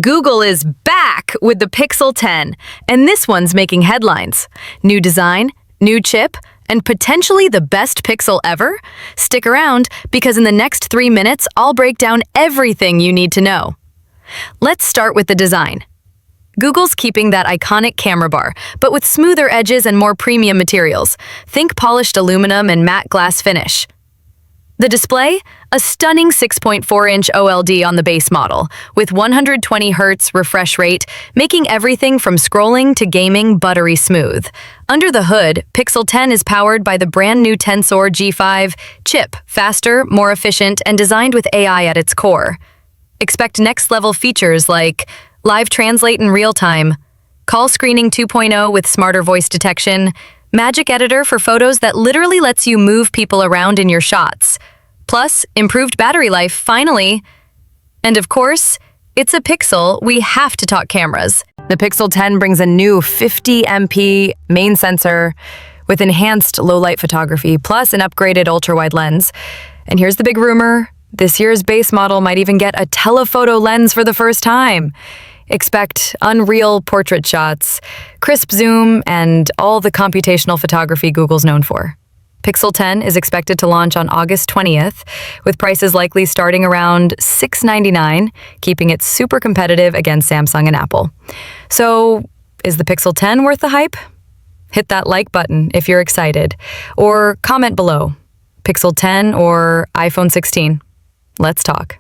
Google is back with the Pixel 10, and this one's making headlines. New design, new chip, and potentially the best Pixel ever? Stick around, because in the next 3 minutes, I'll break down everything you need to know. Let's start with the design. Google's keeping that iconic camera bar, but with smoother edges and more premium materials. Think polished aluminum and matte glass finish. The display? A stunning 6.4-inch OLED on the base model, with 120Hz refresh rate, making everything from scrolling to gaming buttery smooth. Under the hood, Pixel 10 is powered by the brand new Tensor G5 chip, faster, more efficient, and designed with AI at its core. Expect next-level features like live translate in real time, call screening 2.0 with smarter voice detection, magic editor for photos that literally lets you move people around in your shots, plus improved battery life, finally. And of course, it's a Pixel, we have to talk cameras. The Pixel 10 brings a new 50MP main sensor with enhanced low-light photography, plus an upgraded ultra-wide lens. And here's the big rumor: this year's base model might even get a telephoto lens for the first time. Expect unreal portrait shots, crisp zoom, and all the computational photography Google's known for. Pixel 10 is expected to launch on August 20th, with prices likely starting around $699, keeping it super competitive against Samsung and Apple. So, is the Pixel 10 worth the hype? Hit that like button if you're excited, or comment below. Pixel 10 or iPhone 16? Let's talk.